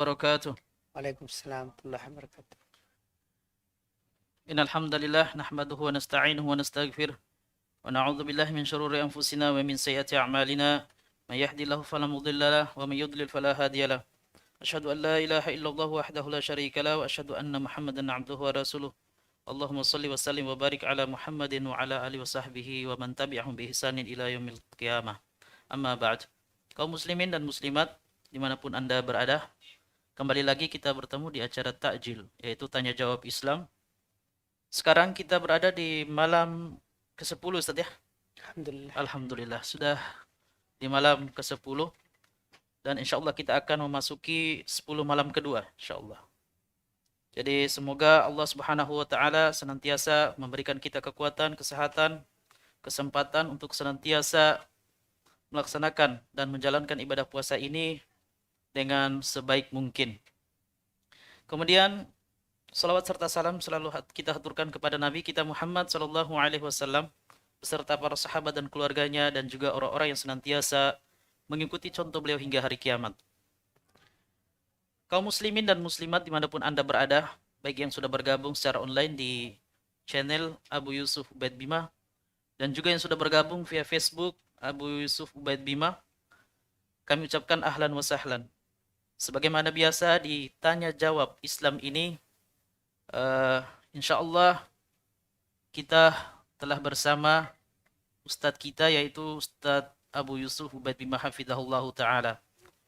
Wabarakatuh. Waalaikumsalam warahmatullahi wabarakatuh. Innal hamdalillah nahmaduhu wa nasta'inuhu wa nastaghfiruh wa na'udzu billahi min shururi anfusina wa min sayyiati a'malina. May yahdihillahu fala mudilla lahu wa may yudlil fala hadiya lahu. Asyhadu an la ilaha illallah wahdahu la syarika lahu wa asyhadu anna Muhammadan 'abduhu wa rasuluh. Allahumma shalli wa sallim wa barik ala Muhammadin wa ala alihi wa sahbihi wa man tabi'ahum bi ihsanin ila yaumil qiyamah. Amma ba'd. Kaum muslimin dan muslimat dimanapun Anda berada, kembali lagi kita bertemu di acara Takjil, yaitu tanya jawab Islam. Sekarang kita berada di malam ke-10, Ustaz ya. Alhamdulillah. Alhamdulillah sudah di malam ke-10 dan insyaallah kita akan memasuki 10 malam kedua insyaallah. Jadi semoga Allah Subhanahu wa taala senantiasa memberikan kita kekuatan, kesehatan, kesempatan untuk senantiasa melaksanakan dan menjalankan ibadah puasa ini dengan sebaik mungkin. Kemudian salawat serta salam selalu kita haturkan kepada Nabi kita Muhammad sallallahu alaihi wasallam beserta para sahabat dan keluarganya dan juga orang-orang yang senantiasa mengikuti contoh beliau hingga hari kiamat. Kaum muslimin dan muslimat dimanapun Anda berada, baik yang sudah bergabung secara online di channel Abu Yusuf Ubaid Bima dan juga yang sudah bergabung via Facebook Abu Yusuf Ubaid Bima, kami ucapkan ahlan wa sahlan. Sebagaimana biasa di tanya jawab Islam ini, insyaallah kita telah bersama Ustadz kita yaitu Ustadz Abu Yusuf Ubaid Bima hafidhahullahu ta'ala.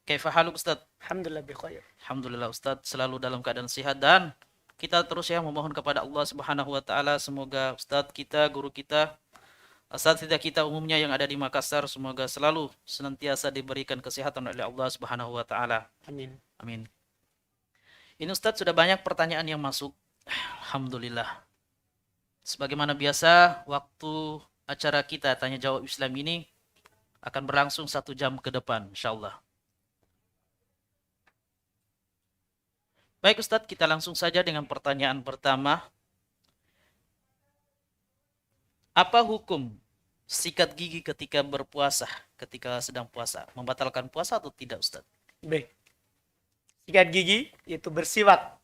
Kaifa haluk Ustadz? Alhamdulillah bi khair. Alhamdulillah Ustadz selalu dalam keadaan sehat dan kita terus ya memohon kepada Allah Subhanahu wa taala semoga Ustadz kita, guru kita, asatidzah kita umumnya yang ada di Makassar semoga selalu senantiasa diberikan kesehatan oleh Allah Subhanahu wa taala. Amin. Amin. Ini Ustadz sudah banyak pertanyaan yang masuk. Alhamdulillah. Sebagaimana biasa, waktu acara kita tanya jawab Islam ini akan berlangsung 1 jam ke depan, insyaallah. Baik Ustadz, kita langsung saja dengan pertanyaan pertama. Apa hukum sikat gigi ketika berpuasa, ketika sedang puasa? Membatalkan puasa atau tidak Ustadz? Baik. Sikat gigi yaitu bersiwak.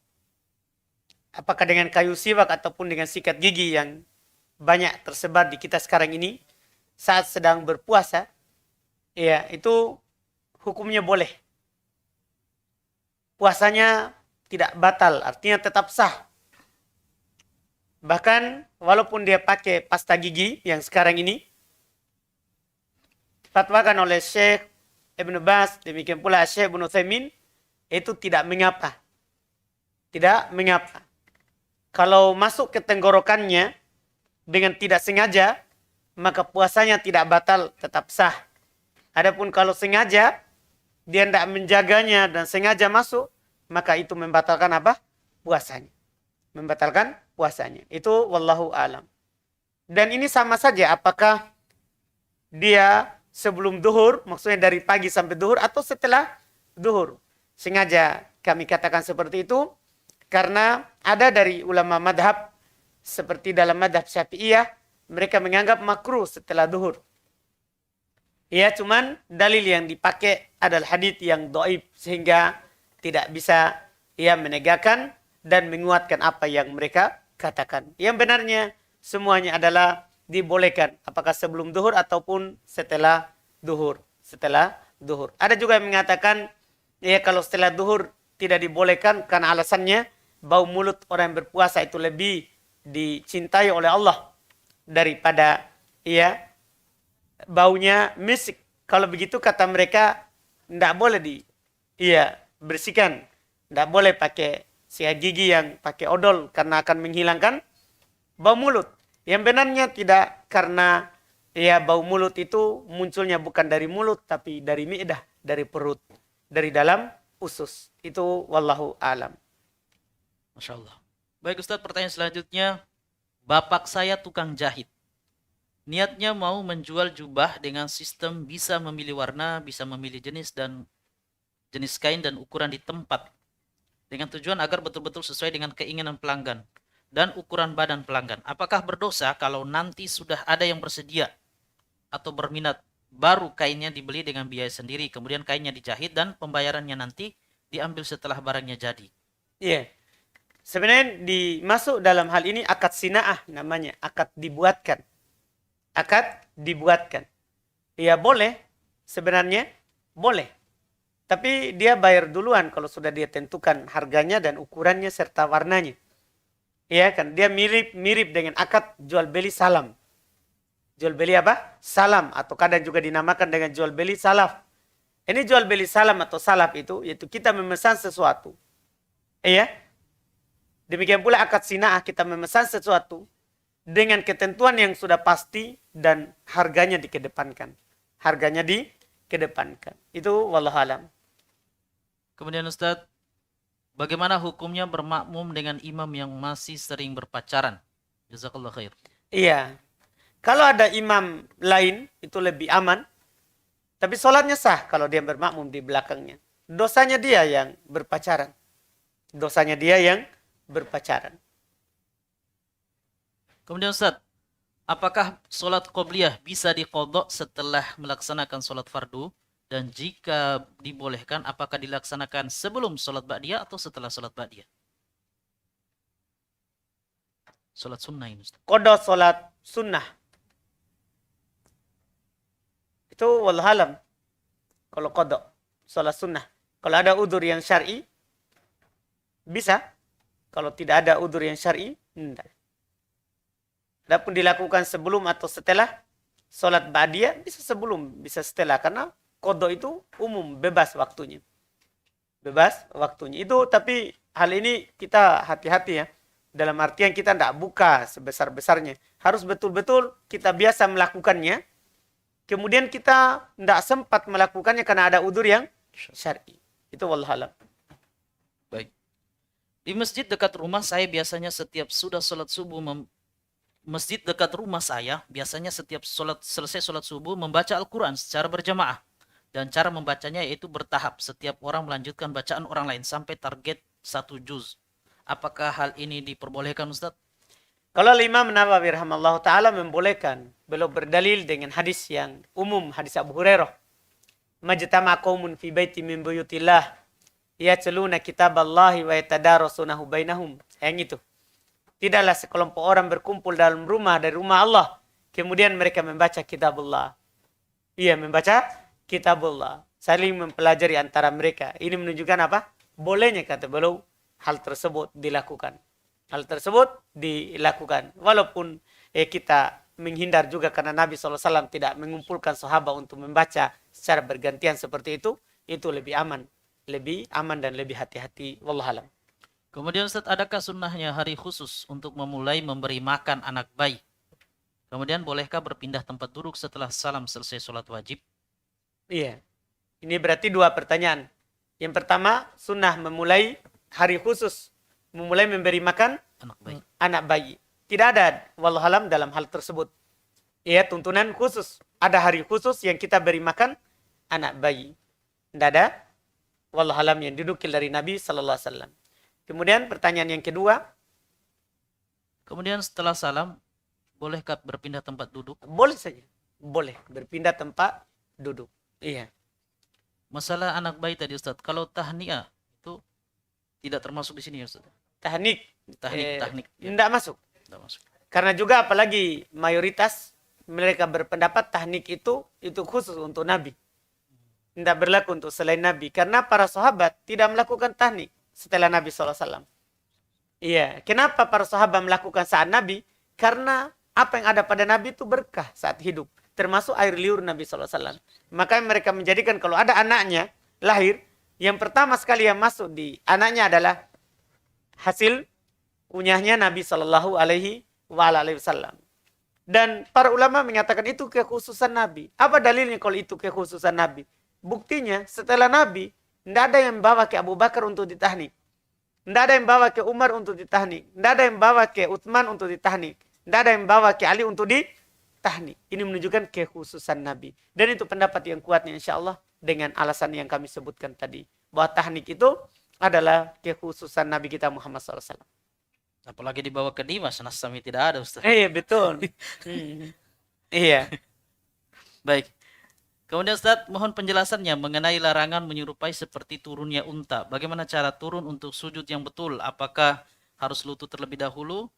Apakah dengan kayu siwak ataupun dengan sikat gigi yang banyak tersebar di kita sekarang ini saat sedang berpuasa, ya itu hukumnya boleh. Puasanya tidak batal, artinya tetap sah. Bahkan walaupun dia pakai pasta gigi yang sekarang ini fatwakan oleh Syekh Ibn Baz, demikian pula Syekh Ibn Utsaimin, itu tidak mengapa. Tidak mengapa. Kalau masuk ke tenggorokannya dengan tidak sengaja, maka puasanya tidak batal, tetap sah. Adapun kalau sengaja, dia tidak menjaganya dan sengaja masuk, maka itu membatalkan apa? Puasanya. Membatalkan puasanya. Itu wallahu alam. Dan ini sama saja apakah dia sebelum duhur, maksudnya dari pagi sampai duhur, atau setelah duhur. Sengaja kami katakan seperti itu, karena ada dari ulama madhab, seperti dalam madhab Syafi'iyah, mereka menganggap makruh setelah duhur. Ya, cuman dalil yang dipakai adalah hadits yang dhaif, sehingga tidak bisa menegakkan dan menguatkan apa yang mereka katakan. Yang benarnya semuanya adalah dibolehkan, apakah sebelum duhur ataupun setelah duhur. Setelah duhur. Ada juga yang mengatakan, ya kalau setelah duhur tidak dibolehkan karena alasannya bau mulut orang yang berpuasa itu lebih dicintai oleh Allah daripada baunya misik. Kalau begitu kata mereka tidak boleh bersihkan. Tidak boleh pakai sikat gigi yang pakai odol karena akan menghilangkan bau mulut. Yang benarnya tidak, karena bau mulut itu munculnya bukan dari mulut tapi dari mi'dah, dari perut, dari dalam usus. Itu wallahu alam. Masya Allah. Baik Ustadz, pertanyaan selanjutnya. Bapak saya tukang jahit. Niatnya mau menjual jubah dengan sistem bisa memilih warna, bisa memilih jenis dan jenis kain dan ukuran di tempat. Dengan tujuan agar betul-betul sesuai dengan keinginan pelanggan dan ukuran badan pelanggan. Apakah berdosa kalau nanti sudah ada yang bersedia atau berminat, baru kainnya dibeli dengan biaya sendiri, kemudian kainnya dijahit dan pembayarannya nanti diambil setelah barangnya jadi. Iya. Sebenarnya dimasuk dalam hal ini akad sinaah namanya, akad dibuatkan. Akad dibuatkan. Ya boleh, sebenarnya boleh. Tapi dia bayar duluan kalau sudah dia tentukan harganya dan ukurannya serta warnanya. Iya kan, dia mirip dengan akad jual beli salam. Jual beli apa? Salam, atau kadang juga dinamakan dengan jual beli salaf. Ini jual beli salam atau salaf itu, yaitu kita memesan sesuatu. Iya. Demikian pula akad sinaah, kita memesan sesuatu dengan ketentuan yang sudah pasti dan harganya dikedepankan. Harganya dikedepankan. Itu wallahu alam. Kemudian Ustadz, bagaimana hukumnya bermakmum dengan imam yang masih sering berpacaran? Jazakallah khair. Iya. Kalau ada imam lain, itu lebih aman. Tapi sholatnya sah kalau dia bermakmum di belakangnya. Dosanya dia yang berpacaran. Dosanya dia yang berpacaran. Kemudian Ustadz, apakah sholat qobliyah bisa diqodok setelah melaksanakan sholat fardu? Dan jika dibolehkan, apakah dilaksanakan sebelum sholat ba'diyah atau setelah sholat ba'diyah? Sholat sunnah ini Ustadz. Qada sholat sunnah. Itu wallahualam. Kalau qada sholat sunnah. Kalau ada udur yang syar'i, bisa. Kalau tidak ada udur yang syar'i, tidak. Adapun dilakukan sebelum atau setelah sholat ba'diyah, bisa sebelum, bisa setelah. Karena qada itu umum, bebas waktunya. Bebas waktunya. Itu tapi hal ini kita hati-hati ya. Dalam artian kita tidak buka sebesar-besarnya. Harus betul-betul kita biasa melakukannya. Kemudian kita tidak sempat melakukannya karena ada udur yang syar'i. Itu wallahualam. Baik. Di masjid dekat rumah saya biasanya setiap sudah sholat subuh masjid dekat rumah saya biasanya setiap selesai sholat subuh membaca Al-Quran secara berjamaah. Dan cara membacanya yaitu bertahap. Setiap orang melanjutkan bacaan orang lain sampai target 1 juz. Apakah hal ini diperbolehkan Ustaz? Kalau Imam Nawawi rahimahullah ta'ala membolehkan. Beliau berdalil dengan hadis yang umum. Hadis Abu Hurairah. Majtama qaumun fi baiti min buyutillah. Yatluna kitaballahi wa yatadarasunahu bainahum. Yang itu. Tidaklah sekelompok orang berkumpul dalam rumah dari rumah Allah. Kemudian mereka membaca kitabullah. Iya, membaca kitabullah. Saling mempelajari antara mereka. Ini menunjukkan apa? Bolehnya kata beliau hal tersebut dilakukan. Hal tersebut dilakukan. Walaupun kita menghindar juga karena Nabi SAW tidak mengumpulkan sahabat untuk membaca secara bergantian seperti itu lebih aman. Lebih aman dan lebih hati-hati. Wallahualam. Kemudian Ustaz, adakah sunnahnya hari khusus untuk memulai memberi makan anak bayi? Kemudian bolehkah berpindah tempat duduk setelah salam selesai sholat wajib? Iya. Ini berarti 2 pertanyaan. Yang pertama, sunnah memulai hari khusus. Memulai memberi makan anak bayi. Tidak ada wallahualam dalam hal tersebut. Iya, tuntunan khusus. Ada hari khusus yang kita beri makan anak bayi. Tidak ada wallahualam yang didukil dari Nabi SAW. Kemudian pertanyaan yang kedua. Kemudian setelah salam, bolehkah berpindah tempat duduk? Boleh saja. Boleh berpindah tempat duduk. Iya. Masalah anak bayi tadi Ustaz, kalau tahniah itu tidak termasuk di sini ya Ustaz? Tahnik. Tahnik. Ya. Tidak masuk. Tidak masuk. Karena juga apalagi mayoritas mereka berpendapat tahnik itu khusus untuk Nabi. Tidak berlaku untuk selain Nabi. Karena para sahabat tidak melakukan tahnik setelah Nabi SAW. Iya. Kenapa para sahabat melakukan saat Nabi? Karena apa yang ada pada Nabi itu berkah saat hidup. Termasuk air liur Nabi SAW. Maka mereka menjadikan kalau ada anaknya lahir, yang pertama sekali yang masuk di anaknya adalah hasil kunyahnya Nabi SAW. Dan para ulama menyatakan itu kekhususan Nabi. Apa dalilnya kalau itu kekhususan Nabi? Buktinya setelah Nabi, tidak ada yang bawa ke Abu Bakar untuk ditahnik. Tidak ada yang bawa ke Umar untuk ditahnik. Tidak ada yang bawa ke Utsman untuk ditahnik. Tidak ada yang bawa ke Ali untuk ditahnik. Ini menunjukkan kekhususan Nabi. Dan itu pendapat yang kuatnya insya Allah dengan alasan yang kami sebutkan tadi. Bahwa tahnik itu adalah kekhususan Nabi kita Muhammad SAW. Apalagi dibawa ke Dimas, Nasami tidak ada Ustaz. Iya betul. Iya. Baik. Kemudian Ustaz, mohon penjelasannya mengenai larangan menyerupai seperti turunnya unta. Bagaimana cara turun untuk sujud yang betul? Apakah harus lutut terlebih dahulu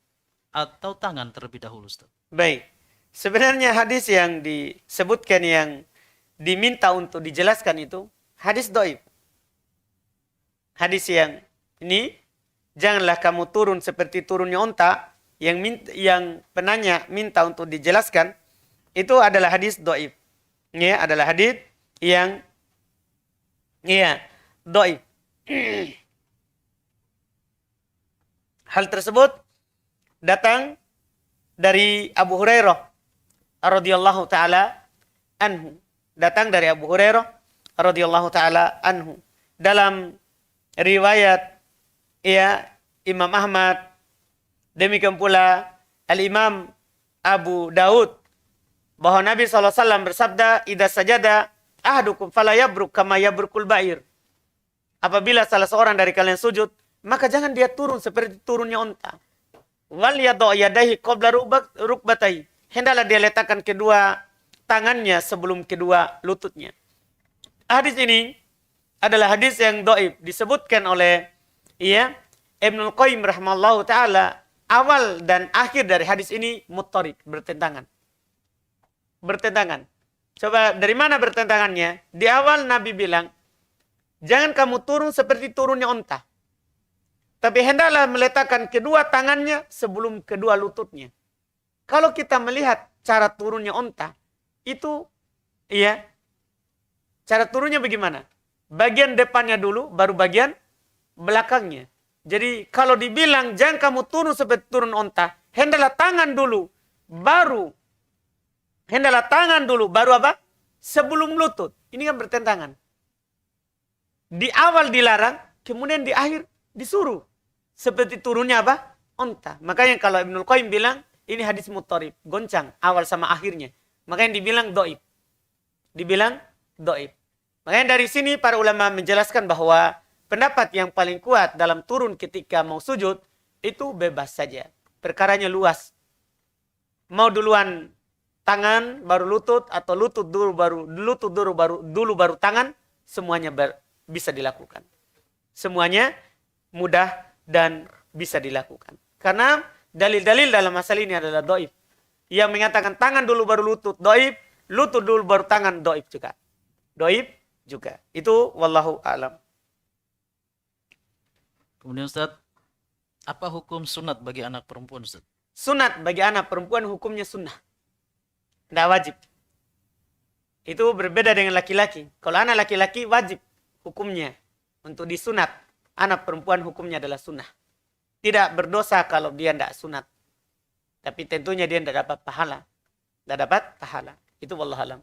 atau tangan terlebih dahulu, Ustaz? Baik. Sebenarnya hadis yang disebutkan yang diminta untuk dijelaskan itu hadis dhaif. Hadis yang ini, janganlah kamu turun seperti turunnya unta, yang penanya minta untuk dijelaskan itu adalah hadis dhaif. Ya, adalah hadis yang dhaif. Hal tersebut datang dari Abu Hurairah radhiyallahu taala anhu. Datang dari Abu Hurairah radhiyallahu taala anhu. Dalam riwayat Imam Ahmad, demikian pula Al-Imam Abu Daud, bahwa Nabi SAW bersabda, "Idza sajada ahadukum fala yabruk kama yabrukul ba'ir." Apabila salah seorang dari kalian sujud, maka jangan dia turun seperti turunnya unta. Wal yadha yadayhi qabla rukbatayhi. Hendaklah dia letakkan kedua tangannya sebelum kedua lututnya. Hadis ini adalah hadis yang dhaif, disebutkan oleh Ibnul Qayyim rahimallahu taala. Awal dan akhir dari hadis ini muttarib, bertentangan. Bertentangan. Coba dari mana bertentangannya? Di awal Nabi bilang, jangan kamu turun seperti turunnya unta. Tapi hendaklah meletakkan kedua tangannya sebelum kedua lututnya. Kalau kita melihat cara turunnya unta, itu cara turunnya bagaimana? Bagian depannya dulu, baru bagian belakangnya. Jadi kalau dibilang jangan kamu turun seperti turun unta, hendaklah tangan dulu, baru apa? Sebelum lutut. Ini kan bertentangan. Di awal dilarang, kemudian di akhir disuruh. Seperti turunnya apa? Unta. Makanya kalau Ibnul Qayyim bilang, ini hadis muttarib, goncang awal sama akhirnya. Makanya dibilang dhaif. Makanya dari sini para ulama menjelaskan bahwa pendapat yang paling kuat dalam turun ketika mau sujud itu bebas saja. Perkaranya luas. Mau duluan tangan baru lutut atau lutut dulu baru tangan, semuanya bisa dilakukan. Semuanya mudah dan bisa dilakukan. Karena dalil-dalil dalam masalah ini adalah dhaif. Yang mengatakan tangan dulu baru lutut, dhaif. Lutut dulu baru tangan, dhaif juga. Dhaif juga. Itu wallahu a'lam. Kemudian Ustaz, apa hukum sunat bagi anak perempuan, Ustaz? Sunat bagi anak perempuan hukumnya sunnah. Tidak wajib. Itu berbeda dengan laki-laki. Kalau anak laki-laki wajib hukumnya untuk disunat. Anak perempuan hukumnya adalah sunnah. Tidak berdosa kalau dia tidak sunat. Tapi tentunya dia tidak dapat pahala. Tidak dapat pahala. Itu wallahu alam.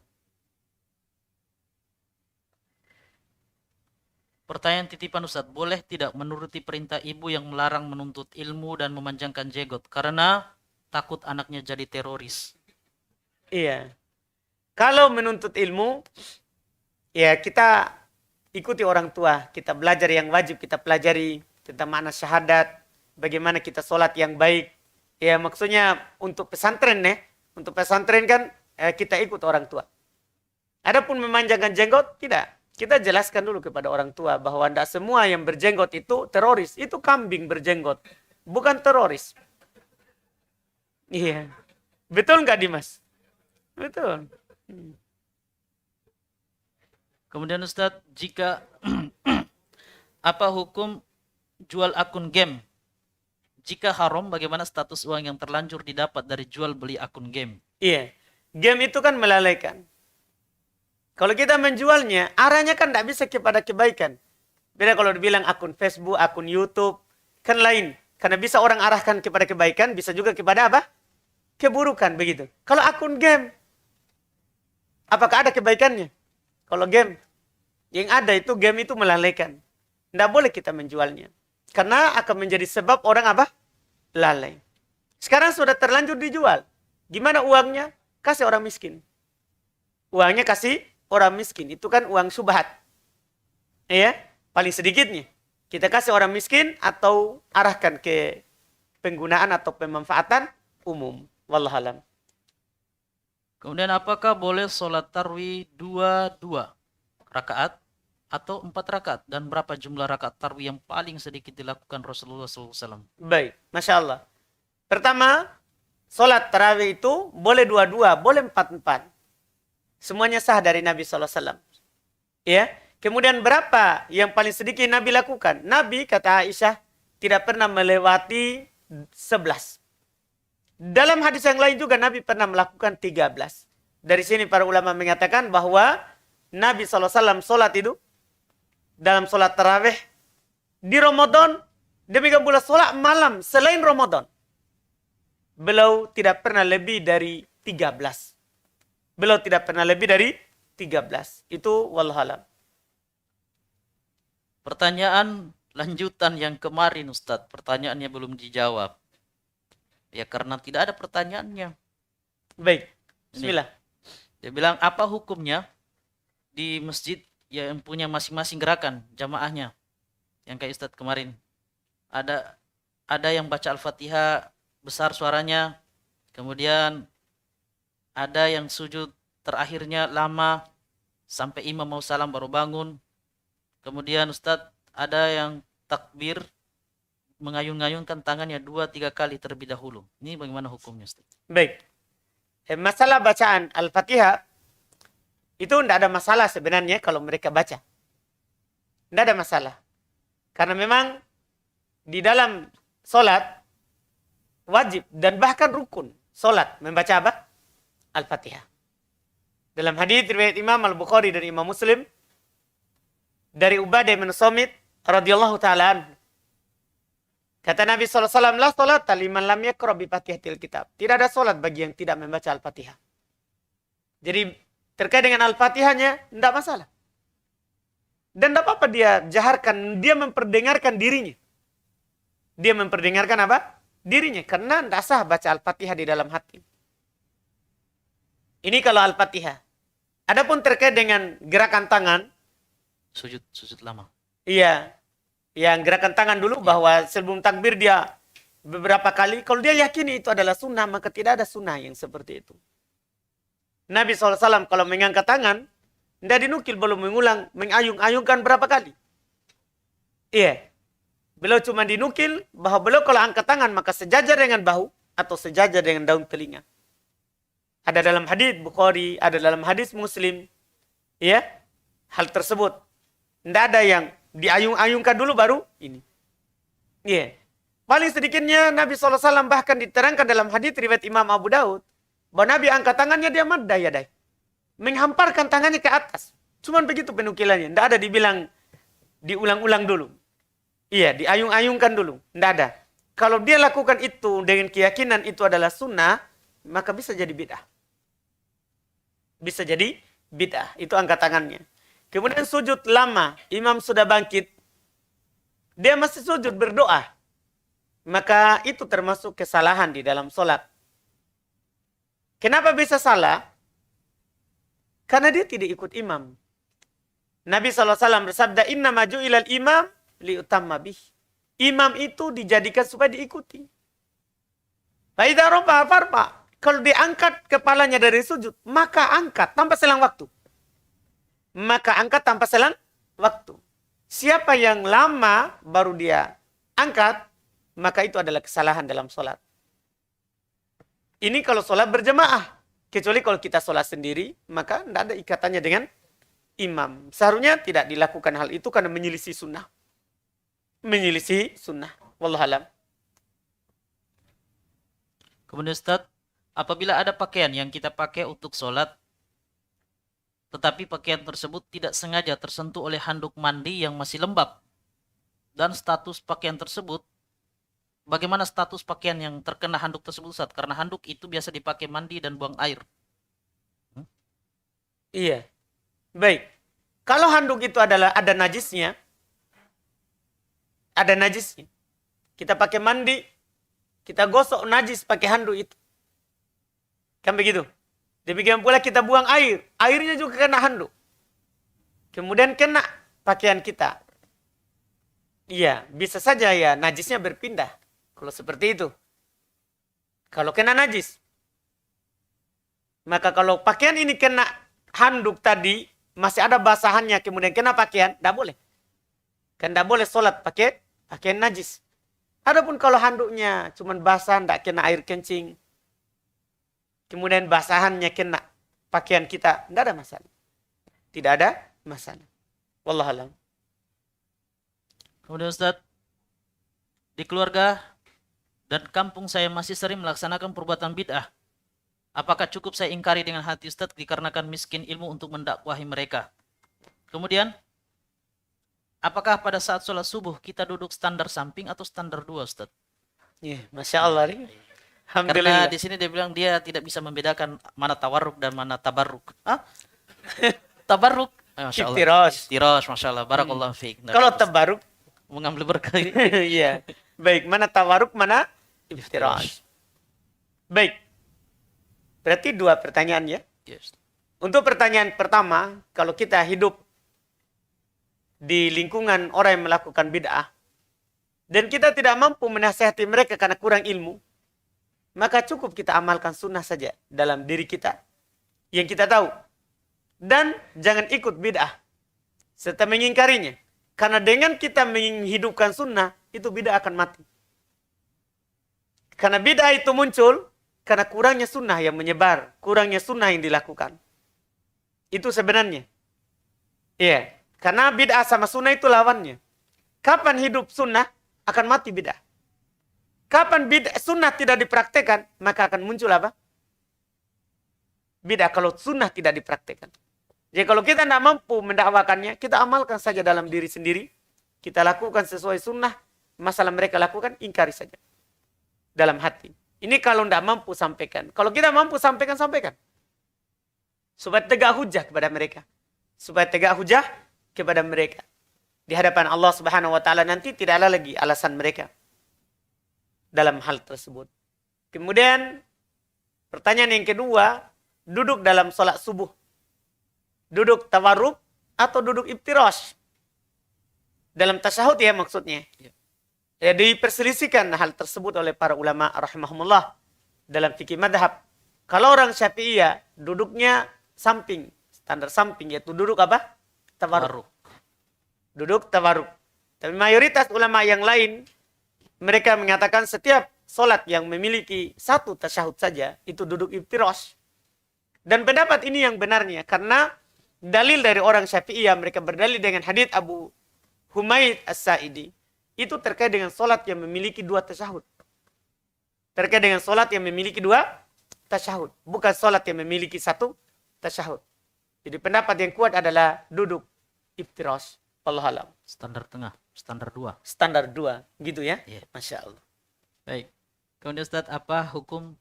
Pertanyaan titipan Ustaz, boleh tidak menuruti perintah ibu yang melarang menuntut ilmu dan memanjangkan jenggot karena takut anaknya jadi teroris? Iya. Kalau menuntut ilmu, ya kita ikuti orang tua. Kita belajar yang wajib kita pelajari tentang makna syahadat. Bagaimana kita sholat yang baik. Ya maksudnya untuk pesantren Untuk pesantren kan kita ikut orang tua. Adapun memanjangkan jenggot, tidak. Kita jelaskan dulu kepada orang tua bahwa tidak semua yang berjenggot itu teroris. Itu kambing berjenggot. Bukan teroris. Iya. Betul nggak Dimas? Betul. Kemudian Ustadz, jika apa hukum jual akun game? Jika haram, bagaimana status uang yang terlanjur didapat dari jual beli akun game? Iya. Game itu kan melalaikan. Kalau kita menjualnya, arahnya kan tidak bisa kepada kebaikan. Beda kalau dibilang akun Facebook, akun YouTube, kan lain. Karena bisa orang arahkan kepada kebaikan, bisa juga kepada apa? Keburukan, begitu. Kalau akun game, apakah ada kebaikannya? Kalau game, yang ada itu game itu melalaikan. Tidak boleh kita menjualnya. Karena akan menjadi sebab orang apa? Lalai. Sekarang sudah terlanjur dijual. Gimana uangnya? Kasih orang miskin. Uangnya kasih orang miskin. Itu kan uang syubhat. Ya, paling sedikitnya. Kita kasih orang miskin atau arahkan ke penggunaan atau pemanfaatan umum. Wallahualam. Kemudian apakah boleh sholat tarawih dua rakaat atau 4 rakaat? Dan berapa jumlah rakaat tarawih yang paling sedikit dilakukan Rasulullah SAW? Baik, Masya Allah. Pertama, sholat tarawih itu boleh dua-dua, boleh empat-empat. Semuanya sah dari Nabi SAW. Ya. Kemudian berapa yang paling sedikit Nabi lakukan? Nabi, kata Aisyah, tidak pernah melewati 11. Dalam hadis yang lain juga Nabi pernah melakukan 13. Dari sini para ulama mengatakan bahwa Nabi SAW sholat itu dalam sholat tarawih di Ramadan, demikian pula sholat malam selain Ramadan. Beliau tidak pernah lebih dari 13. Beliau tidak pernah lebih dari 13. Itu wallahualam. Pertanyaan lanjutan yang kemarin Ustadz, pertanyaannya belum dijawab. Ya karena tidak ada pertanyaannya. Baik, Ini, bismillah. dia bilang apa hukumnya di masjid yang punya masing-masing gerakan jamaahnya? Yang kayak Ustadz kemarin. Ada yang baca Al-Fatihah besar suaranya, kemudian ada yang sujud terakhirnya lama sampai imam mau salam baru bangun. Kemudian Ustadz ada yang takbir mengayun-ngayunkan tangannya 2-3 kali terlebih dahulu. Ini bagaimana hukumnya Ustaz? Baik. Masalah bacaan Al-Fatihah itu tidak ada masalah sebenarnya kalau mereka baca. Tidak ada masalah. Karena memang di dalam solat wajib dan bahkan rukun solat membaca apa? Al-Fatihah. Dalam hadis riwayat Imam Al-Bukhari dan Imam Muslim dari Ubadah bin Samit radhiyallahu taala anhu. Kata Nabi SAW, la salat liman lam yaqra bi Fatihatil Kitab. Tidak ada solat bagi yang tidak membaca Al-Fatihah. Jadi terkait dengan Al-Fatihahnya tidak masalah. Dan tidak apa-apa dia jaharkan, dia memperdengarkan dirinya. Dia memperdengarkan apa? Dirinya. Karena tidak sah baca Al-Fatihah di dalam hati. Ini kalau Al-Fatihah. Adapun terkait dengan gerakan tangan. Sujud lama. Iya. Yang gerakan tangan dulu bahwa sebelum takbir dia beberapa kali. Kalau dia yakini itu adalah sunnah, maka tidak ada sunnah yang seperti itu. Nabi SAW kalau mengangkat tangan, tidak dinukil, belum mengulang, mengayung-ayungkan berapa kali. Iya. Beliau cuma dinukil bahwa beliau kalau angkat tangan maka sejajar dengan bahu atau sejajar dengan daun telinga. Ada dalam hadis Bukhari, ada dalam hadis Muslim. Ya, hal tersebut. Tidak ada yang diayung-ayungkan dulu baru ini. Iya. Paling sedikitnya Nabi SAW bahkan diterangkan dalam hadis riwayat Imam Abu Daud. Bahwa Nabi angkat tangannya dia madda yadai. Menghamparkan tangannya ke atas. Cuman begitu penukilannya. Tidak ada dibilang diulang-ulang dulu. Iya, diayung-ayungkan dulu. Tidak ada. Kalau dia lakukan itu dengan keyakinan itu adalah sunnah, maka bisa jadi bid'ah. Bisa jadi bid'ah. Itu angkat tangannya. Kemudian sujud lama. Imam sudah bangkit. Dia masih sujud berdoa. Maka itu termasuk kesalahan di dalam sholat. Kenapa bisa salah? Karena dia tidak ikut imam. Nabi SAW bersabda, Inna maju ilal imam liutamma bih. Imam itu dijadikan supaya diikuti. Faidah roba farba. Kalau diangkat kepalanya dari sujud, maka angkat tanpa selang waktu. Maka angkat tanpa selang waktu. Siapa yang lama baru dia angkat, maka itu adalah kesalahan dalam sholat. Ini kalau sholat berjemaah. Kecuali kalau kita sholat sendiri, maka tidak ada ikatannya dengan imam. Seharusnya tidak dilakukan hal itu karena menyelisih sunnah. Menyelisih sunnah. Wallahualam. Kemudian Ustaz, apabila ada pakaian yang kita pakai untuk sholat, tetapi pakaian tersebut tidak sengaja tersentuh oleh handuk mandi yang masih lembab, dan status pakaian tersebut, bagaimana status pakaian yang terkena handuk tersebut Ustaz? Karena handuk itu biasa dipakai mandi dan buang air. Iya. Baik. Kalau handuk itu adalah ada najisnya, kita pakai mandi, kita gosok najis pakai handuk itu. Kan begitu. Demikian pula kita buang air. Airnya juga kena handuk. Kemudian kena pakaian kita. Iya, bisa saja ya najisnya berpindah. Kalau seperti itu. Kalau kena najis. Maka kalau pakaian ini kena handuk tadi, masih ada basahannya, kemudian kena pakaian, tidak boleh. Kan tidak boleh sholat pakai pakaian najis. Adapun kalau handuknya cuma basah, tidak kena air kencing, kemudian basahannya kena pakaian kita, tidak ada masalah. Tidak ada masalah. Wallahualam. Kemudian Ustaz, di keluarga dan kampung saya masih sering melaksanakan perbuatan bid'ah. Apakah cukup saya ingkari dengan hati Ustaz dikarenakan miskin ilmu untuk mendakwahi mereka? Kemudian, apakah pada saat sholat subuh kita duduk standar samping atau standar dua Ustaz? Ya, Masya Allah. Karena Alhamdulillah. di sini dia bilang dia tidak bisa membedakan mana tawarruk dan mana tabarruk. Hah? Tabarruk? Masya Allah. Iftirosh. Iftirosh, Masya Allah. Barakallahu fiik. Kalau tabaruk, mengambil berkah ini. iya. Baik, mana tawaruk, mana iftirosh. Baik. Berarti dua pertanyaan ya. Yes. Untuk pertanyaan pertama, kalau kita hidup di lingkungan orang yang melakukan bid'ah, dan kita tidak mampu menasihati mereka karena kurang ilmu, maka cukup kita amalkan sunnah saja dalam diri kita yang kita tahu. Dan jangan ikut bid'ah serta mengingkarinya. Karena dengan kita menghidupkan sunnah, itu bid'ah akan mati. Karena bid'ah itu muncul karena kurangnya sunnah yang menyebar, kurangnya sunnah yang dilakukan. Itu sebenarnya. Iya, karena bid'ah sama sunnah itu lawannya. Kapan hidup sunnah, akan mati bid'ah. Kapan sunnah tidak dipraktekkan, maka akan muncul apa? Bid'ah kalau sunnah tidak dipraktekkan. Jadi kalau kita tidak mampu mendakwakannya, kita amalkan saja dalam diri sendiri. Kita lakukan sesuai sunnah. Masalah mereka lakukan, ingkari saja. Dalam hati. Ini kalau tidak mampu sampaikan. Kalau kita mampu sampaikan, sampaikan. Supaya tegak hujah kepada mereka. Supaya tegak hujah kepada mereka. Di hadapan Allah Subhanahu wa taala nanti tidak ada lagi alasan mereka dalam hal tersebut. Kemudian pertanyaan yang kedua, duduk dalam sholat subuh. Duduk tawarruk atau duduk iftirosh. Dalam tasyahud ya maksudnya. Ya, diperselisihkan hal tersebut oleh para ulama rahimahumullah dalam fikih madhab. Kalau orang Syafi'iyah duduknya samping, standar samping, yaitu duduk apa? Tawarruk. Duduk tawarruk. Tapi mayoritas ulama yang lain, mereka mengatakan setiap solat yang memiliki satu tasyahud saja, itu duduk iftirosh. Dan pendapat ini yang benarnya, karena dalil dari orang Syafi'iyah, mereka berdalil dengan hadits Abu Humaid As-Sa'idi. Itu terkait dengan solat yang memiliki dua tasyahud. Terkait dengan solat yang memiliki dua tasyahud. Bukan solat yang memiliki satu tasyahud. Jadi pendapat yang kuat adalah duduk iftirosh. Wallahualam. Standar tengah, standar dua. Standar dua. Gitu ya? Yeah. Masya Allah. Baik. Kemudian Ustaz, apa hukum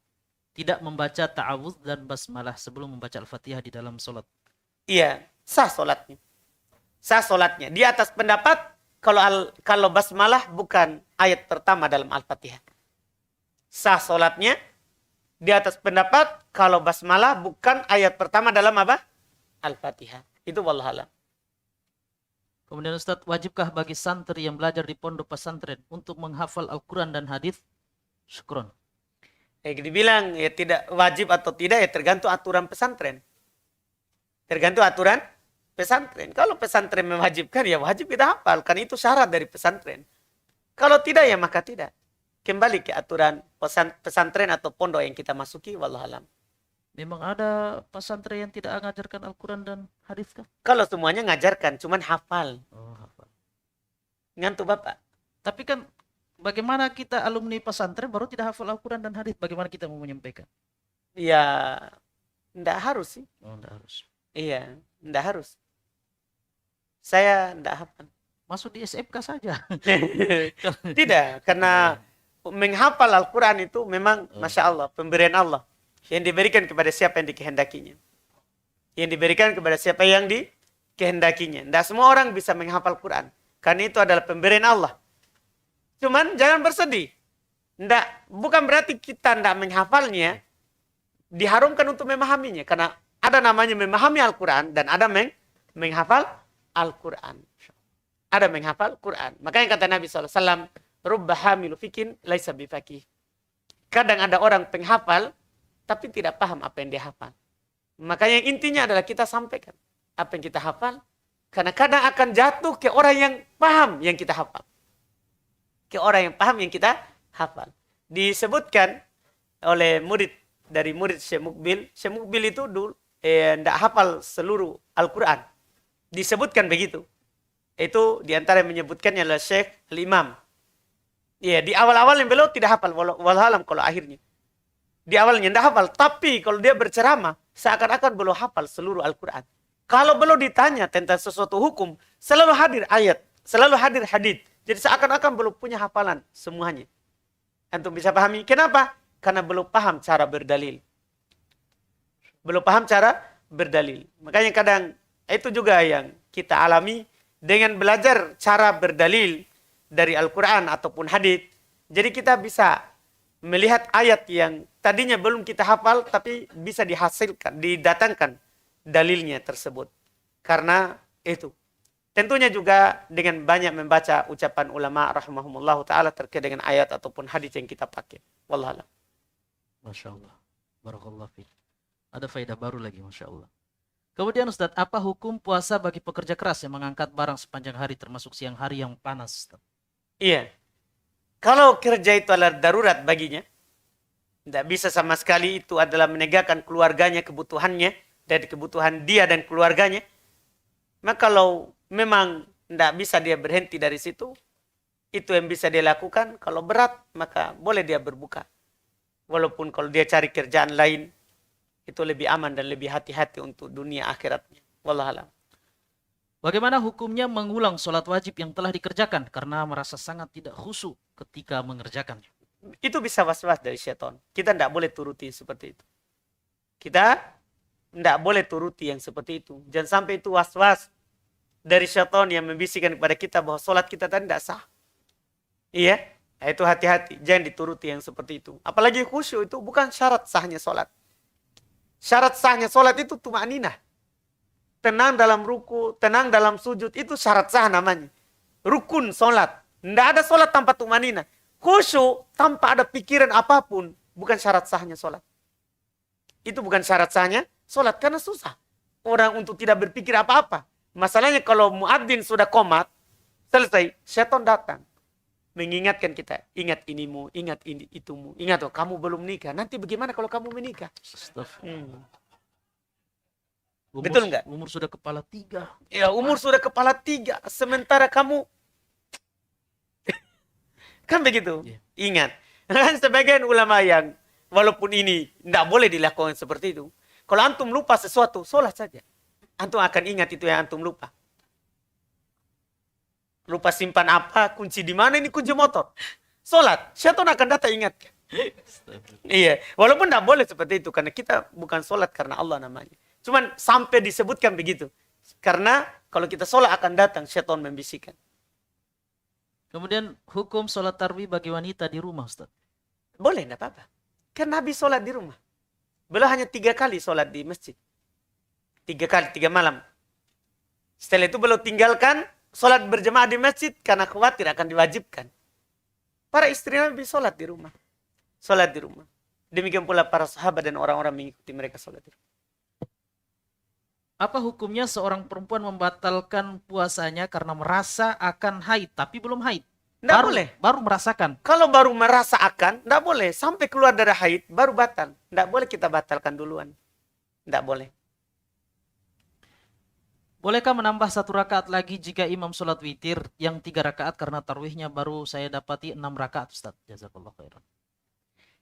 tidak membaca ta'awudz dan basmalah sebelum membaca Al-Fatihah di dalam solat? Iya, sah solatnya. Sah solatnya. Di atas pendapat, kalau basmalah bukan ayat pertama dalam Al-Fatihah. Sah solatnya. Di atas pendapat, kalau basmalah bukan ayat pertama dalam apa? Al-Fatihah. Itu wallahualam. Kemudian Ustaz, wajibkah bagi santri yang belajar di pondok pesantren untuk menghafal Al-Quran dan hadis? Syukron. Dibilang ya tidak wajib atau tidak ya tergantung aturan pesantren. Tergantung aturan pesantren. Kalau pesantren mewajibkan ya wajib kita hafal. Kan itu syarat dari pesantren. Kalau tidak ya maka tidak. Kembali ke aturan pesantren atau pondok yang kita masuki. Wallahualam. Memang ada pesantren yang tidak mengajarkan Al-Quran dan hadis kah? Kalau semuanya ngajarkan, cuman hafal. Oh, hafal. Ngantuk Bapak. Tapi kan bagaimana kita alumni pesantren baru tidak hafal Al-Quran dan hadis? Bagaimana kita mau menyampaikan? Ya, enggak harus sih. Oh, tidak harus. Iya, enggak harus. Saya enggak hafal. Masuk di SMK saja. Tidak, karena menghafal Al-Quran itu memang Masya Allah, pemberian Allah. Yang diberikan kepada siapa yang dikehendakinya. Yang diberikan kepada siapa yang dikehendakinya. Tidak semua orang bisa menghafal Quran. Karena itu adalah pemberian Allah. Cuman jangan bersedih. Bukan berarti kita tidak menghafalnya. Diharumkan untuk memahaminya. Karena ada namanya memahami Al-Quran. Dan ada menghafal Al-Quran. Ada menghafal Quran. Makanya kata Nabi SAW. Rubba hamilu fikin laisa bifaqih. Kadang ada orang penghafal tapi tidak paham apa yang dia hafal. Makanya intinya adalah kita sampaikan apa yang kita hafal. Karena kadang akan jatuh ke orang yang paham yang kita hafal. Ke orang yang paham yang kita hafal. Disebutkan oleh murid dari murid Syekh Mukbil. Syekh Mukbil itu dulu tidak hafal seluruh Al-Quran. Disebutkan begitu. Itu diantara yang menyebutkannya adalah Syekh Al-Imam. Ya, di awal-awal yang beliau tidak hafal. Wallahualam kalau akhirnya. Di awalnya tidak hafal. Tapi kalau dia berceramah, seakan-akan beliau hafal seluruh Al-Quran. Kalau beliau ditanya tentang sesuatu hukum, selalu hadir ayat. Selalu hadir hadits. Jadi seakan-akan beliau punya hafalan semuanya. Antum bisa pahami. Kenapa? Karena belum paham cara berdalil. Belum paham cara berdalil. Makanya kadang itu juga yang kita alami dengan belajar cara berdalil dari Al-Quran ataupun hadits. Jadi kita bisa melihat ayat yang tadinya belum kita hafal tapi bisa dihasilkan, didatangkan dalilnya tersebut. Karena itu. Tentunya juga dengan banyak membaca ucapan ulama rahimahumullah ta'ala terkait dengan ayat ataupun hadis yang kita pakai. Wallahualam. Masya Allah. Barakallah fiik. Ada faedah baru lagi, Masya Allah. Kemudian Ustadz, apa hukum puasa bagi pekerja keras yang mengangkat barang sepanjang hari termasuk siang hari yang panas, Ustadz? Iya. Kalau kerja itu adalah darurat baginya, tidak bisa sama sekali itu adalah menegakkan keluarganya, kebutuhannya, dari kebutuhan dia dan keluarganya, maka kalau memang tidak bisa dia berhenti dari situ, itu yang bisa dia lakukan. Kalau berat, maka boleh dia berbuka. Walaupun kalau dia cari kerjaan lain, itu lebih aman dan lebih hati-hati untuk dunia akhiratnya. Wallahualam. Bagaimana hukumnya mengulang sholat wajib yang telah dikerjakan karena merasa sangat tidak khusyuk ketika mengerjakannya? Itu bisa was-was dari syaitan. Kita tidak boleh turuti seperti itu. Kita tidak boleh turuti yang seperti itu. Jangan sampai itu was-was dari syaitan yang membisikkan kepada kita bahwa sholat kita tadi tidak sah. Iya, itu hati-hati. Jangan dituruti yang seperti itu. Apalagi khusyuk itu bukan syarat sahnya sholat. Syarat sahnya sholat itu tumaninah. Tenang dalam ruku, tenang dalam sujud. Itu syarat sah namanya. Rukun sholat. Tidak ada sholat tanpa tumaninah. Khusyuk tanpa ada pikiran apapun. Bukan syarat sahnya sholat. Itu bukan syarat sahnya sholat. Karena susah. Orang untuk tidak berpikir apa-apa. Masalahnya kalau muadzin sudah qomat, selesai, syaitan datang. Mengingatkan kita, ingat inimu, ingat ini itumu. Ingat oh, kamu belum nikah. Nanti bagaimana kalau kamu menikah? Betul nggak? Umur sudah kepala 3. Ya, umur sudah kepala 3. Sementara kamu... Kan begitu? Yeah. Ingat. Sebagian ulama yang, walaupun ini tidak boleh dilakukan seperti itu. Kalau antum lupa sesuatu, sholat saja. Antum akan ingat itu yang antum lupa. Lupa simpan apa, kunci di mana, ini kunci motor. Sholat, syaitan akan datang ingatkan. Iya, walaupun tidak boleh seperti itu. Karena kita bukan sholat karena Allah namanya. Cuman sampai disebutkan begitu. Karena kalau kita sholat akan datang, syaitan membisikkan. Kemudian hukum sholat tarawih bagi wanita di rumah, Ustaz? Boleh, tidak apa-apa. Kan Nabi sholat di rumah. Beliau hanya 3 kali sholat di masjid. 3 kali, 3 malam. Setelah itu beliau tinggalkan sholat berjemaah di masjid karena khawatir akan diwajibkan. Para istri Nabi sholat di rumah. Sholat di rumah. Demikian pula para sahabat dan orang-orang mengikuti mereka sholat di rumah. Apa hukumnya seorang perempuan membatalkan puasanya karena merasa akan haid, tapi belum haid? Tidak boleh. Baru merasakan. Kalau baru merasa akan, tidak boleh. Sampai keluar dari haid, baru batal. Tidak boleh kita batalkan duluan. Tidak boleh. Bolehkah menambah 1 rakaat lagi jika imam sholat witir yang 3 rakaat karena tarawihnya baru saya dapati 6 rakaat, Ustaz? Jazakallah khairan.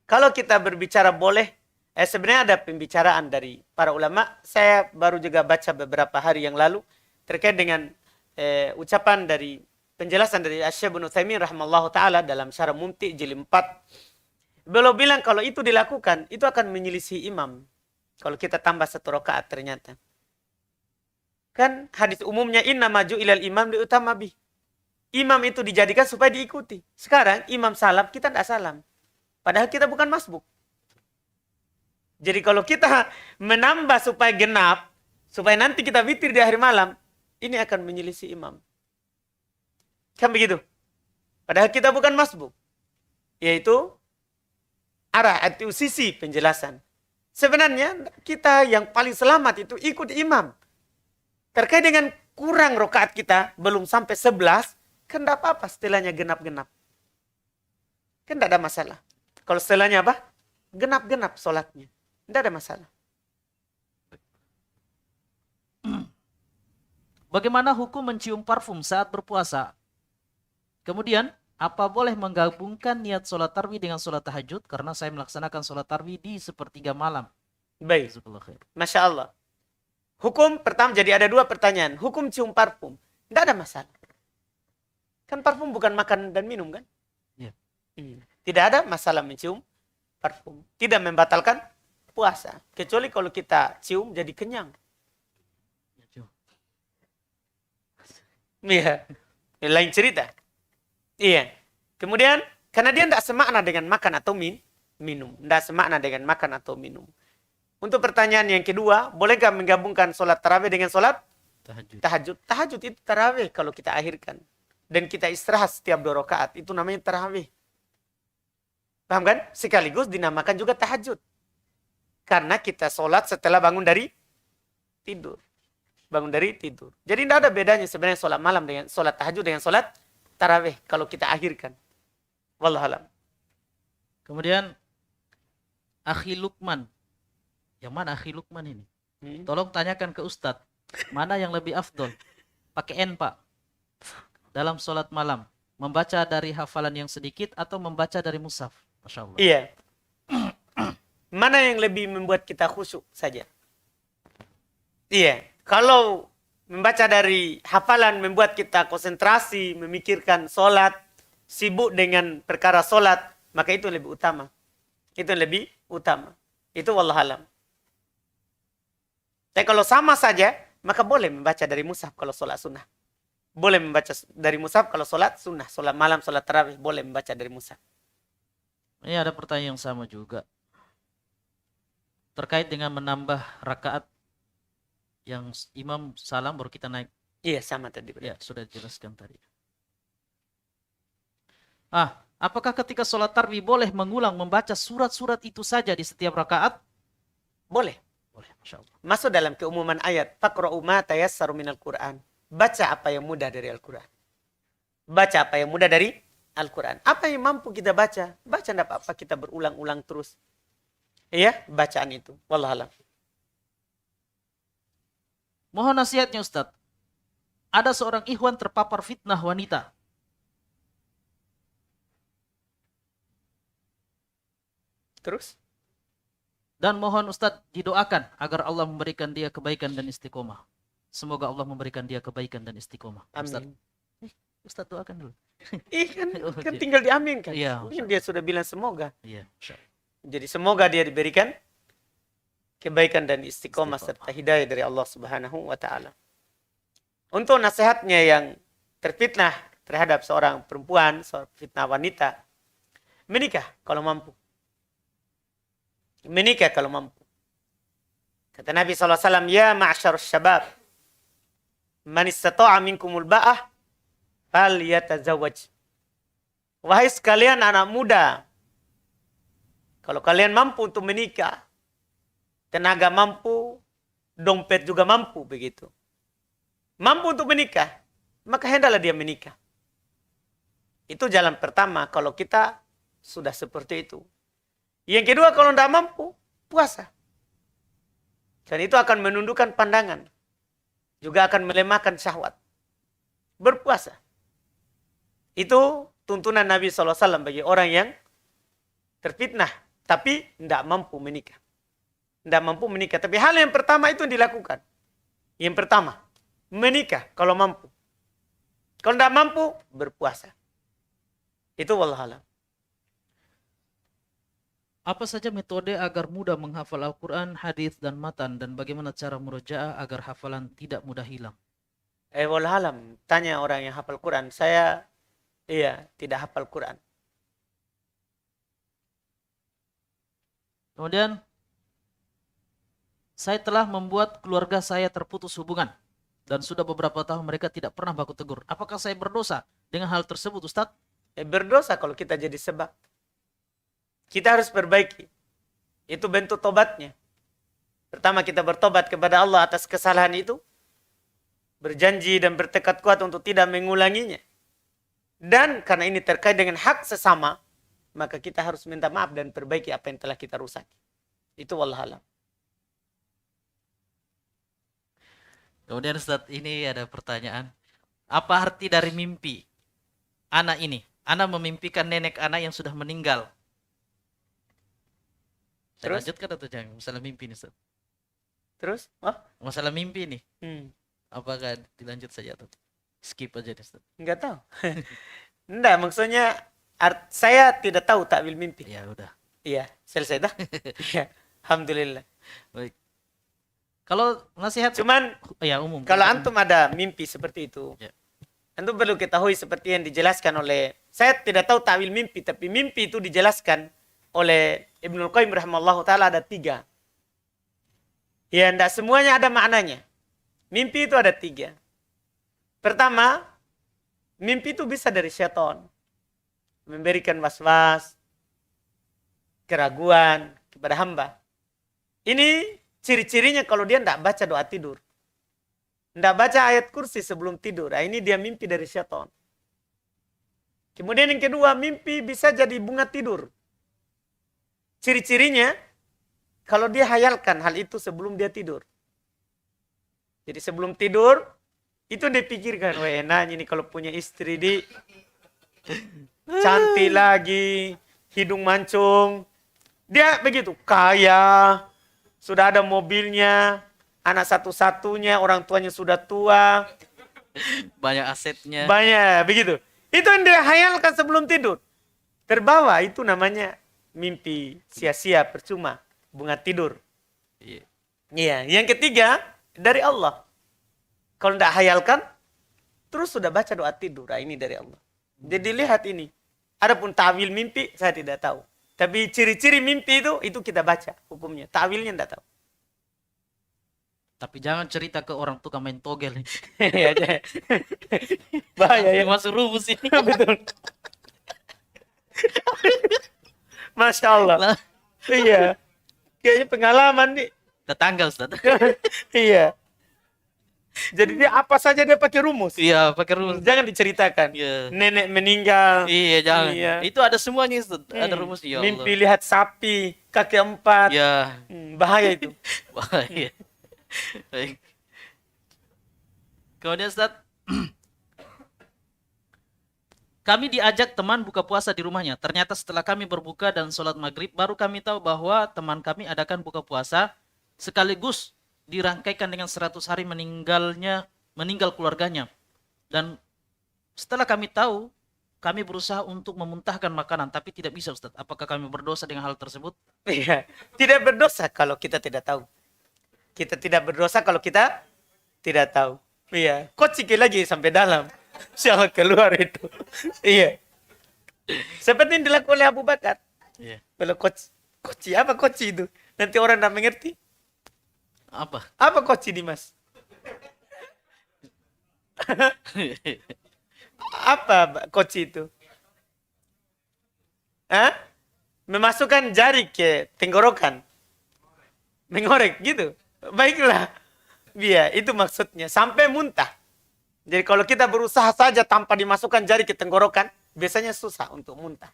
Kalau kita berbicara boleh, sebenarnya ada pembicaraan dari para ulama. Saya baru juga baca beberapa hari yang lalu terkait dengan ucapan dari penjelasan dari Syekh Ibnu Utsaimin rahimallahu taala dalam Syarah Mumti jilid 4. Beliau bilang kalau itu dilakukan, itu akan menyelisih imam. Kalau kita tambah 1 rakaat ternyata. Kan hadis umumnya inna maju ilal imam diutama bih. Imam itu dijadikan supaya diikuti. Sekarang imam salam, kita tidak salam. Padahal kita bukan masbuk. Jadi kalau kita menambah supaya genap, supaya nanti kita witir di akhir malam, ini akan menyelisih imam. Kan begitu? Padahal kita bukan masbuk. Yaitu arah atau sisi penjelasan. Sebenarnya kita yang paling selamat itu ikut imam. Terkait dengan kurang rokaat kita, belum sampai 11, kan tidak apa-apa setelahnya genap-genap. Kan tidak ada masalah. Kalau setelahnya apa? Genap-genap sholatnya. Tidak ada masalah. Bagaimana hukum mencium parfum saat berpuasa? Kemudian, apa boleh menggabungkan niat sholat tarawih dengan sholat tahajud? Karena saya melaksanakan sholat tarawih di sepertiga malam. Baik. Jazakallah khair. Masya Allah. Hukum pertama, jadi ada 2 pertanyaan. Hukum cium parfum. Tidak ada masalah. Kan parfum bukan makan dan minum kan? Iya. Tidak ada masalah mencium parfum. Tidak membatalkan puasa. Kecuali kalau kita cium jadi kenyang. Iya. Lain cerita. Iya. Kemudian, karena dia tidak semakna dengan makan atau minum. Tidak semakna dengan makan atau minum. Untuk pertanyaan yang kedua, bolehkah menggabungkan sholat tarawih dengan sholat tahajud? Tahajud itu tarawih kalau kita akhirkan. Dan kita istirahat setiap 2 rakaat. Itu namanya tarawih. Paham kan? Sekaligus dinamakan juga tahajud. Karena kita sholat setelah bangun dari tidur. Bangun dari tidur. Jadi tidak ada bedanya sebenarnya sholat malam dengan sholat tahajud dengan sholat tarawih kalau kita akhirkan. Wallahualam. Kemudian, Akhi Lukman. Yang mana Akhi Lukman ini? Tolong tanyakan ke Ustadz. Mana yang lebih afdol? Pakai N, Pak. Dalam sholat malam. Membaca dari hafalan yang sedikit atau membaca dari mushaf? Masya Allah. Iya. Mana yang lebih membuat kita khusyuk saja? Iya. Kalau membaca dari hafalan membuat kita konsentrasi, memikirkan sholat, sibuk dengan perkara sholat, maka itu lebih utama. Itu lebih utama. Itu wallahualam. Tapi kalau sama saja, maka boleh membaca dari mushaf kalau sholat sunnah. Boleh membaca dari mushaf kalau sholat sunnah. Sholat malam, sholat tarawih, boleh membaca dari mushaf. Ini ada pertanyaan yang sama juga. Terkait dengan menambah rakaat yang imam salam baru kita naik. Iya, sama tadi. Ya, sudah dijelaskan tadi. Apakah ketika sholat tarawih boleh mengulang membaca surat-surat itu saja di setiap rakaat? Boleh. Boleh, Masya Allah. Masuk dalam keumuman ayat. Faqra'u ma tayassaru minal Qur'an. Baca apa yang mudah dari Al-Quran. Baca apa yang mudah dari Al-Quran. Apa yang mampu kita baca? Baca tidak apa-apa, kita berulang-ulang terus. Iya, bacaan itu. Wallahualam. Mohon nasihatnya Ustadz. Ada seorang ikhwan terpapar fitnah wanita. Terus? Dan mohon Ustadz didoakan agar Allah memberikan dia kebaikan dan istiqomah. Semoga Allah memberikan dia kebaikan dan istiqomah. Amin. Ustadz doakan dulu. Kan tinggal diamin kan. Iya. Dia sudah bilang semoga. Iya, Masya Allah. Jadi semoga dia diberikan kebaikan dan istiqomah serta hidayah dari Allah Subhanahu wa taala. Untuk nasihatnya yang terfitnah terhadap seorang perempuan, seorang fitnah wanita, menikah kalau mampu. Menikah kalau mampu. Kata Nabi SAW, ya ma'asyarus syabab, man istata'a minkumul ba'ah, fal yatazawwaj. Wahai sekalian anak muda, kalau kalian mampu untuk menikah, tenaga mampu, dompet juga mampu begitu. Mampu untuk menikah, maka hendaklah dia menikah. Itu jalan pertama kalau kita sudah seperti itu. Yang kedua, kalau tidak mampu, puasa. Dan itu akan menundukkan pandangan. Juga akan melemahkan syahwat. Berpuasa. Itu tuntunan Nabi SAW bagi orang yang terfitnah. Tapi tidak mampu menikah. Tidak mampu menikah. Tapi hal yang pertama itu dilakukan. Yang pertama, menikah kalau mampu. Kalau tidak mampu, berpuasa. Itu wallahualam. Apa saja metode agar mudah menghafal Al-Quran, hadis dan matan, dan bagaimana cara murojaah agar hafalan tidak mudah hilang? Wallahualam, tanya orang yang hafal Quran. Saya, tidak hafal Quran. Kemudian, saya telah membuat keluarga saya terputus hubungan. Dan sudah beberapa tahun mereka tidak pernah baku tegur. Apakah saya berdosa dengan hal tersebut, Ustadz? Berdosa kalau kita jadi sebab. Kita harus perbaiki. Itu bentuk tobatnya. Pertama, kita bertobat kepada Allah atas kesalahan itu. Berjanji dan bertekad kuat untuk tidak mengulanginya. Dan karena ini terkait dengan hak sesama, maka kita harus minta maaf dan perbaiki apa yang telah kita rusak. Itu wallahualam. Kemudian Ustaz, ini ada pertanyaan. Apa arti dari mimpi anak ini? Anak memimpikan nenek anak yang sudah meninggal. Saya Terus? lanjutkan atau jangan? Masalah mimpi nih Ustaz. Terus? Oh? Masalah mimpi nih. Hmm. Apakah dilanjut saja atau skip aja nih Ustaz? Enggak tahu. Enggak, maksudnya saya tidak tahu takwil mimpi. Ya udah. Iya, selesai dah. Iya, alhamdulillah. Baik. Kalau nasihat Cuman ya umum. kalau antum ada mimpi seperti itu, Ya. antum perlu ketahui seperti yang dijelaskan oleh, saya tidak tahu takwil mimpi, tapi mimpi itu dijelaskan oleh Ibnul Qayyim rahimahullah ta'ala ada 3. Ya, tidak semuanya ada maknanya. Mimpi itu ada 3. Pertama, mimpi itu bisa dari syaitan. Memberikan was-was, keraguan kepada hamba. Ini ciri-cirinya kalau dia tidak baca doa tidur. Tidak baca ayat kursi sebelum tidur. Nah, ini dia mimpi dari syaitan. Kemudian yang kedua, mimpi bisa jadi bunga tidur. Ciri-cirinya, kalau dia hayalkan hal itu sebelum dia tidur. Jadi sebelum tidur, itu dia pikirkan, wah enaknya ini kalau punya istri di cantik lagi, hidung mancung. Dia begitu, kaya, sudah ada mobilnya, anak satu-satunya, orang tuanya sudah tua, banyak asetnya. banyak, begitu. Itu yang dia hayalkan sebelum tidur. Terbawa, itu namanya mimpi sia-sia, percuma, bunga tidur. Iya. Iya, yang ketiga, dari Allah. Kalau tidak hayalkan, terus sudah baca doa tidur. Nah, ini dari Allah. Jadi lihat ini. Adapun ta'wil mimpi, saya tidak tahu. Tapi ciri-ciri mimpi itu kita baca hukumnya. Ta'wilnya tidak tahu. Tapi jangan cerita ke orang tukang main togel nih. Iya, jangan. Bahaya ya. Masuk rumus ini. Betul. Masya Allah. Lah, Iya. Kayaknya pengalaman nih. tetangga Ustaz. Iya. Jadi dia apa saja dia pakai rumus. Iya, pakai rumus. Jangan diceritakan. Iya. Nenek meninggal. Iya, jangan. Iya. Itu ada semuanya Ustaz. Ada rumusnya ya Allah. Mimpi lihat sapi, kaki 4. Ya, Bahaya itu. bahaya. Baik. Kemudian Ustaz, kami diajak teman buka puasa di rumahnya. Ternyata setelah kami berbuka dan sholat maghrib, baru kami tahu bahwa teman kami adakan buka puasa sekaligus dirangkaikan dengan 100 hari meninggal keluarganya. Dan setelah kami tahu, kami berusaha untuk memuntahkan makanan, tapi tidak bisa Ustaz. Apakah kami berdosa dengan hal tersebut? Iya. Tidak berdosa kalau kita tidak tahu. Kita tidak berdosa kalau kita tidak tahu. Iya. Kocik lagi sampai dalam. Siapa keluar itu. Iya. Seperti yang dilakukan oleh Abu Bakar. Iya. Kalau koci apa koci itu? Nanti orang tidak mengerti. Apa? Apa koci Dimas? Apa koci itu? Hah? Memasukkan jari ke tenggorokan. Mengorek gitu. Baiklah. Iya, itu maksudnya. Sampai muntah. Jadi kalau kita berusaha saja tanpa dimasukkan jari ke tenggorokan, biasanya susah untuk muntah.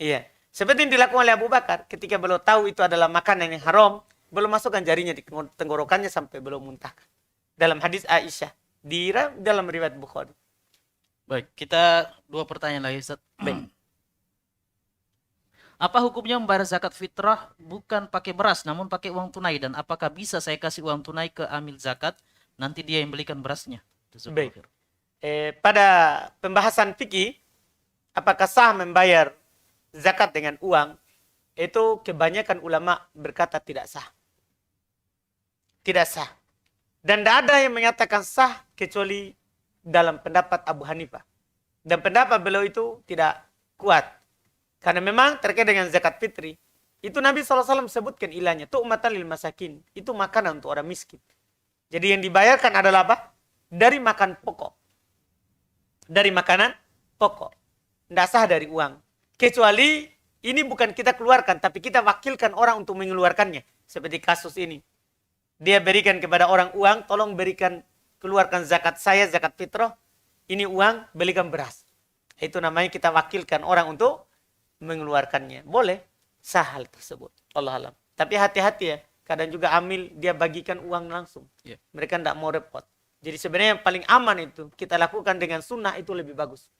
Iya. Seperti yang dilakukan oleh Abu Bakar. Ketika beliau tahu itu adalah makanan yang haram, belum masukkan jarinya di tenggorokannya sampai belum muntahkan. Dalam hadis Aisyah. Dalam riwayat Bukhari. Baik, kita 2 pertanyaan lagi Ustaz. Baik. Apa hukumnya membayar zakat fitrah bukan pakai beras namun pakai uang tunai, dan apakah bisa saya kasih uang tunai ke amil zakat, nanti dia yang belikan berasnya? Baik. Pada pembahasan fikih, apakah sah membayar zakat dengan uang? Itu kebanyakan ulama berkata tidak sah. Tidak sah. Dan tidak ada yang menyatakan sah kecuali dalam pendapat Abu Hanifah. Dan pendapat beliau itu tidak kuat. Karena memang terkait dengan zakat fitri, itu Nabi SAW sebutkan ilahnya, tu'matan lil masakin. Itu makanan untuk orang miskin. Jadi yang dibayarkan adalah apa? Dari makan pokok. Dari makanan pokok. Tidak sah dari uang. Kecuali ini bukan kita keluarkan, tapi kita wakilkan orang untuk mengeluarkannya. Seperti kasus ini. Dia berikan kepada orang uang, tolong berikan, keluarkan zakat saya, zakat fitrah. Ini uang, belikan beras. Itu namanya kita wakilkan orang untuk mengeluarkannya. Boleh, sah hal tersebut. Allah alam. Tapi hati-hati ya. Kadang juga amil, dia bagikan uang langsung. Yeah. Mereka tidak mau repot. Jadi sebenarnya yang paling aman itu, kita lakukan dengan sunnah itu lebih bagus.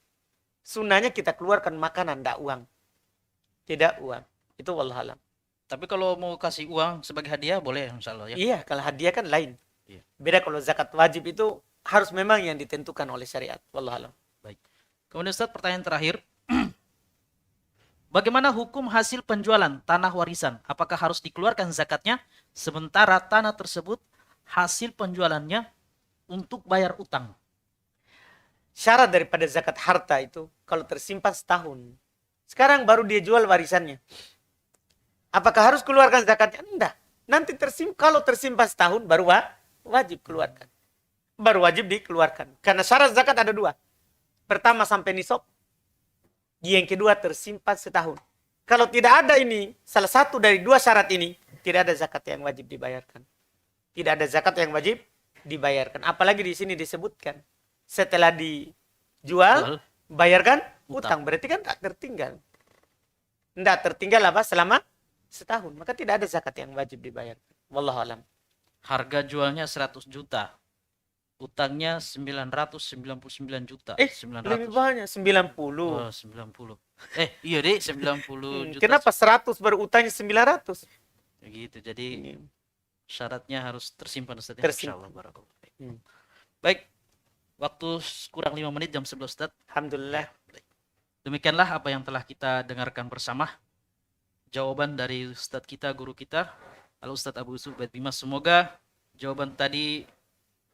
Sunnahnya kita keluarkan makanan, tidak uang. Tidak uang. Itu wallah alam. Tapi kalau mau kasih uang sebagai hadiah boleh insya Allah ya. Iya, kalau hadiah kan lain. Iya. Beda kalau zakat wajib itu harus memang yang ditentukan oleh syariat. Wallah alam. Baik. Kemudian Ustaz, pertanyaan terakhir. Bagaimana hukum hasil penjualan tanah warisan? Apakah harus dikeluarkan zakatnya sementara tanah tersebut hasil penjualannya untuk bayar utang? Syarat daripada zakat harta itu kalau tersimpan setahun. Sekarang baru dia jual warisannya. Apakah harus keluarkan zakatnya? Enggak. Nanti kalau tersimpan setahun baru wajib keluarkan. Baru wajib dikeluarkan. Karena syarat zakat ada dua. Pertama sampai nisab. Yang kedua tersimpan setahun. Kalau tidak ada ini, salah satu dari dua syarat ini, tidak ada zakat yang wajib dibayarkan. Tidak ada zakat yang wajib dibayarkan. Apalagi di sini disebutkan. Setelah dijual, bayarkan utang. Berarti kan tidak tertinggal. Tidak tertinggal apa? Selama setahun. Maka tidak ada zakat yang wajib dibayarkan. Wallahu alam. Harga jualnya 100 juta. Utangnya 999 juta. 900. Lebih banyak. 90. Oh, 90. Iya deh, 90 juta. Kenapa 100 baru utangnya 900? Gitu. Jadi syaratnya harus tersimpan Ustaz. Tersimpan. Insyaallah barakallahu. Baik. Waktu kurang 5 menit jam 11 Ustaz. Alhamdulillah. Demikianlah apa yang telah kita dengarkan bersama. Jawaban dari Ustaz kita, guru kita, Al-Ustaz Abu Yusuf Bait Bimas. Semoga jawaban tadi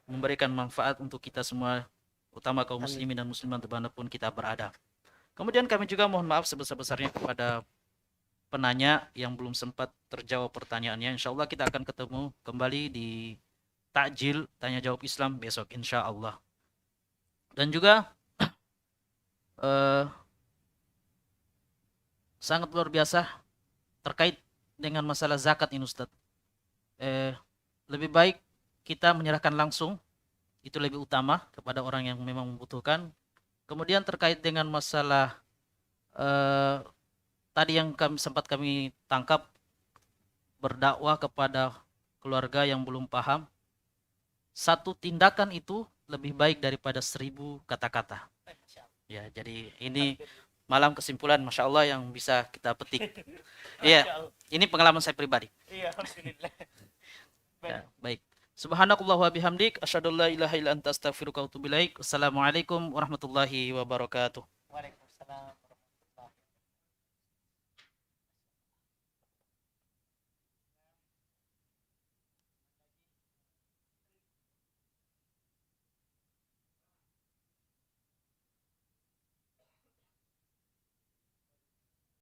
memberikan manfaat untuk kita semua, utama kaum muslimin dan muslimat dimanapun kita berada. Kemudian kami juga mohon maaf sebesar-besarnya kepada penanya yang belum sempat terjawab pertanyaannya. Insya Allah kita akan ketemu kembali di takjil tanya jawab Islam besok insya Allah. Dan juga sangat luar biasa terkait dengan masalah zakat ini Ustaz. Lebih baik kita menyerahkan langsung, itu lebih utama kepada orang yang memang membutuhkan. Kemudian terkait dengan masalah tadi yang sempat kami tangkap, berdakwah kepada keluarga yang belum paham, satu tindakan itu lebih baik daripada 1000 kata-kata. Ya, jadi ini malam kesimpulan Masya Allah yang bisa kita petik. Iya, ini pengalaman saya pribadi. Iya, alhamdulillah. Ya, baik. Subhanakallah wa bihamdik, asyhadu an la ilaha illa anta astaghfiruka wa atubu ilaik. Wassalamualaikum warahmatullahi wabarakatuh. Waalaikumsalam.